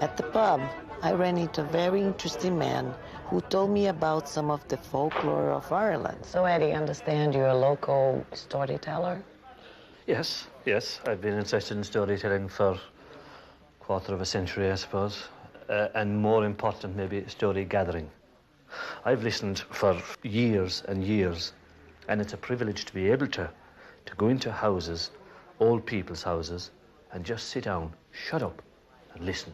At the pub, I ran into a very interesting man who told me about some of the folklore of Ireland. So, Eddie, understand you're a local storyteller? Yes. I've been interested in storytelling for a quarter of a century, I suppose. And more important, maybe, story gathering. I've listened for years and years, and it's a privilege to be able to go into houses, old people's houses, and just sit down, shut up, and listen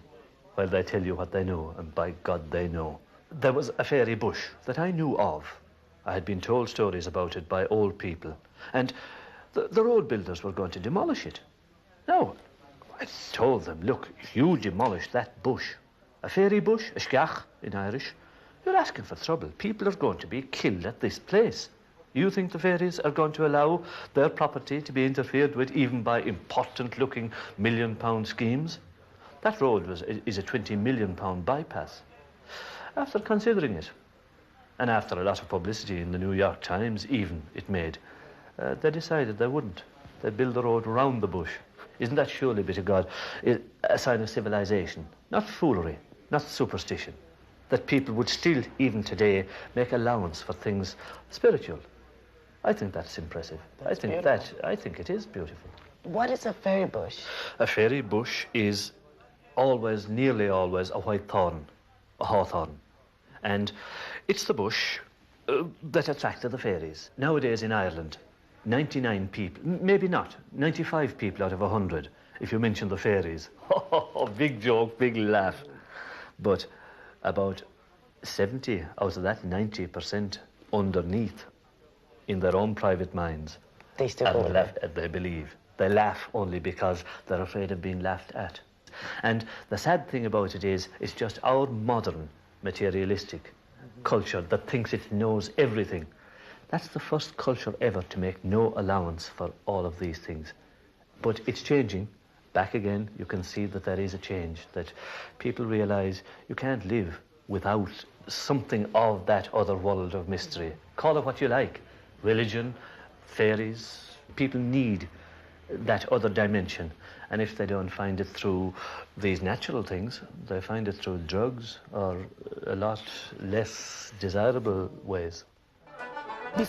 while they tell you what they know, and by God, they know. There was a fairy bush that I knew of. I had been told stories about it by old people, and the road builders were going to demolish it. Now, I told them, look, if you demolish that bush, a fairy bush, a sceach in Irish, you're asking for trouble. People are going to be killed at this place. You think the fairies are going to allow their property to be interfered with even by important-looking £1 million schemes? That road is a £20 million bypass. After considering it, and after a lot of publicity in the New York Times even it made, they decided they wouldn't. They'd build the road around the bush. Isn't that surely, bit of God, a sign of civilization? Not foolery, not superstition. That people would still, even today, make allowance for things spiritual. I think that's impressive. I think it is beautiful. What is a fairy bush? A fairy bush is nearly always, a white thorn, a hawthorn. And it's the bush that attracted the fairies. Nowadays in Ireland, 99 people, maybe not, 95 people out of 100, if you mention the fairies. Big joke, big laugh. But about 70 out of that 90% underneath, in their own private minds, they still they believe. They laugh only because they're afraid of being laughed at. And the sad thing about it is, it's just our modern materialistic culture that thinks it knows everything. That's the first culture ever to make no allowance for all of these things. But it's changing. Back again, you can see that there is a change, that people realise you can't live without something of that other world of mystery. Call it what you like. Religion, fairies. People need that other dimension. And if they don't find it through these natural things, they find it through drugs or a lot less desirable ways. Before